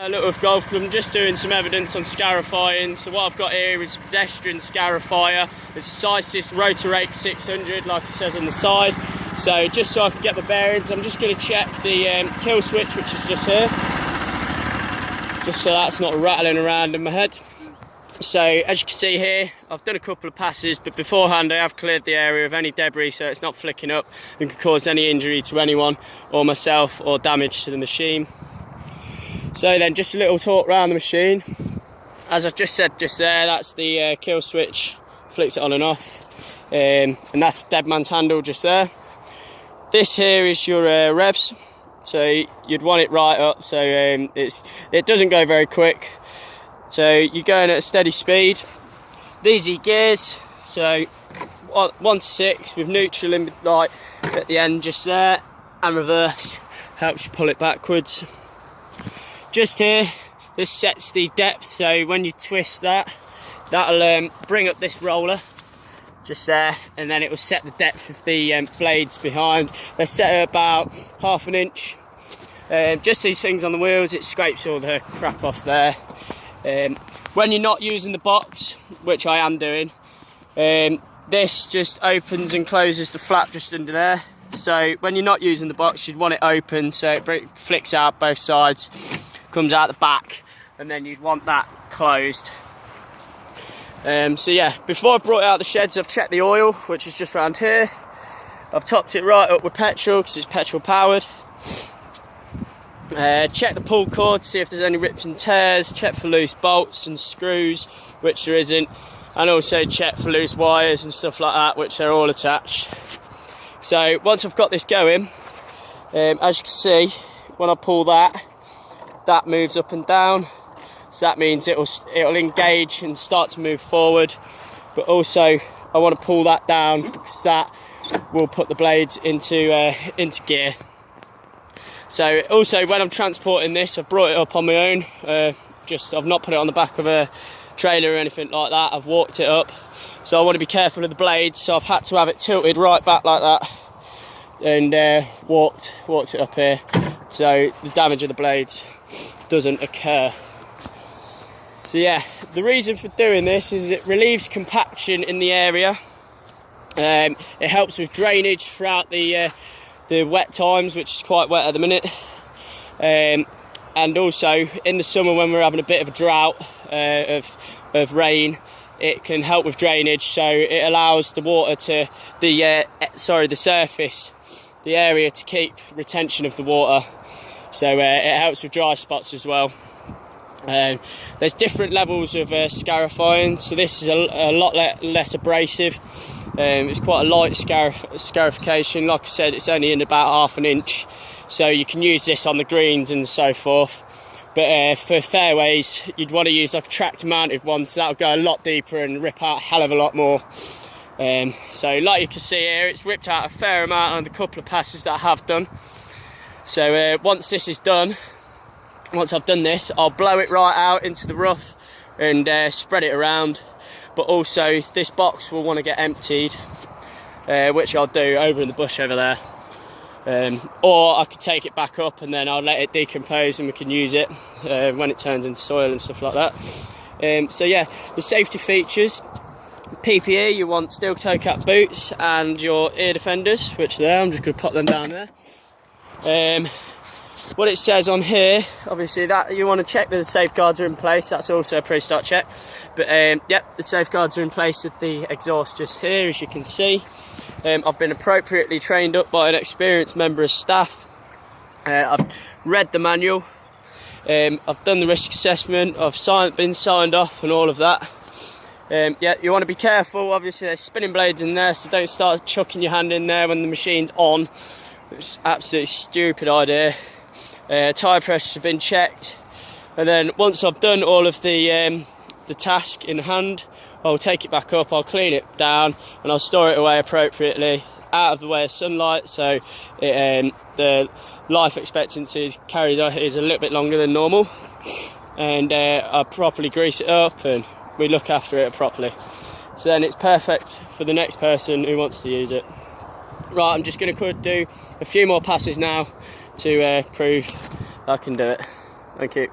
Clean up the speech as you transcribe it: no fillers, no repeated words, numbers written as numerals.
Look, with golf club, I'm just doing some evidence on scarifying. So what I've got here is a pedestrian scarifier. It's a sisis rotorake 600, like it says on the side. So just so I can get my bearings, I'm just going to check the kill switch, which is just here, just so that's not rattling around in my head. So as you can see here, I've done a couple of passes, but beforehand I have cleared the area of any debris so it's not flicking up and could cause any injury to anyone or myself or damage to the machine. So then just a little talk around the machine. As I've just said just there, that's the kill switch, flicks it on and off, and that's dead man's handle just there. This here is your revs, so you'd want it right up, so it doesn't go very quick. So you're going at a steady speed. These are gears, so 1 to 6 with neutral in like at the end just there, and reverse helps you pull it backwards. Just here, this sets the depth, so when you twist that, that'll bring up this roller just there, and then it will set the depth of the blades behind. They're set at about ½ an inch. Just these things on the wheels, it scrapes all the crap off there. When you're not using the box, which I am doing, this just opens and closes the flap just under there. So when you're not using the box, you'd want it open so it flicks out both sides, comes out the back, and then you'd want that closed. So yeah, before I brought it out the sheds, I've checked the oil, which is just around here. I've topped it right up with petrol because it's petrol powered. Check the pull cord, see if there's any rips and tears, check for loose bolts and screws, which there isn't, and also check for loose wires and stuff like that, which are all attached. So once I've got this going, as you can see, when I pull that moves up and down, so that means it'll engage and start to move forward. But also I want to pull that down because that will put the blades into gear. So also when I'm transporting this, I've brought it up on my own. I've not put it on the back of a trailer or anything like that. I've walked it up. So I want to be careful of the blades. So I've had to have it tilted right back like that, and walked it up here, so the damage of the blades doesn't occur. So yeah, the reason for doing this is it relieves compaction in the area. It helps with drainage throughout the wet times, which is quite wet at the minute, and also in the summer when we're having a bit of a drought of rain, it can help with drainage, so it allows the water to the surface, the area, to keep retention of the water, so it helps with dry spots as well. There's different levels of scarifying, so this is a lot less abrasive. It's quite a light scarification. Like I said, it's only in about ½ an inch, so you can use this on the greens and so forth. But for fairways, you'd want to use like a tractor mounted one, so that'll go a lot deeper and rip out a hell of a lot more. So like you can see here, it's ripped out a fair amount on the couple of passes that I have done. So once this is done, once I've done this, I'll blow it right out into the rough and spread it around. But also this box will want to get emptied, which I'll do over in the bush over there. Or I could take it back up and then I'll let it decompose and we can use it when it turns into soil and stuff like that. So yeah, the safety features: PPE, you want steel toe cap boots and your ear defenders, which are there. I'm just going to pop them down there. What it says on here, obviously, that you want to check that the safeguards are in place. That's also a pre-start check. But yep, the safeguards are in place at the exhaust just here, as you can see. I've been appropriately trained up by an experienced member of staff. I've read the manual. I've done the risk assessment. I've been signed off and all of that. Yeah, you want to be careful. Obviously, there's spinning blades in there, so don't start chucking your hand in there when the machine's on. It's an absolutely stupid idea. Tyre pressures have been checked, and then once I've done all of the task in hand, I'll take it back up, I'll clean it down, and I'll store it away appropriately out of the way of sunlight, so the life expectancy is a little bit longer than normal, and I properly grease it up and we look after it properly, so then it's perfect for the next person who wants to use it. Right, I'm just going to do a few more passes now to prove I can do it. Thank you.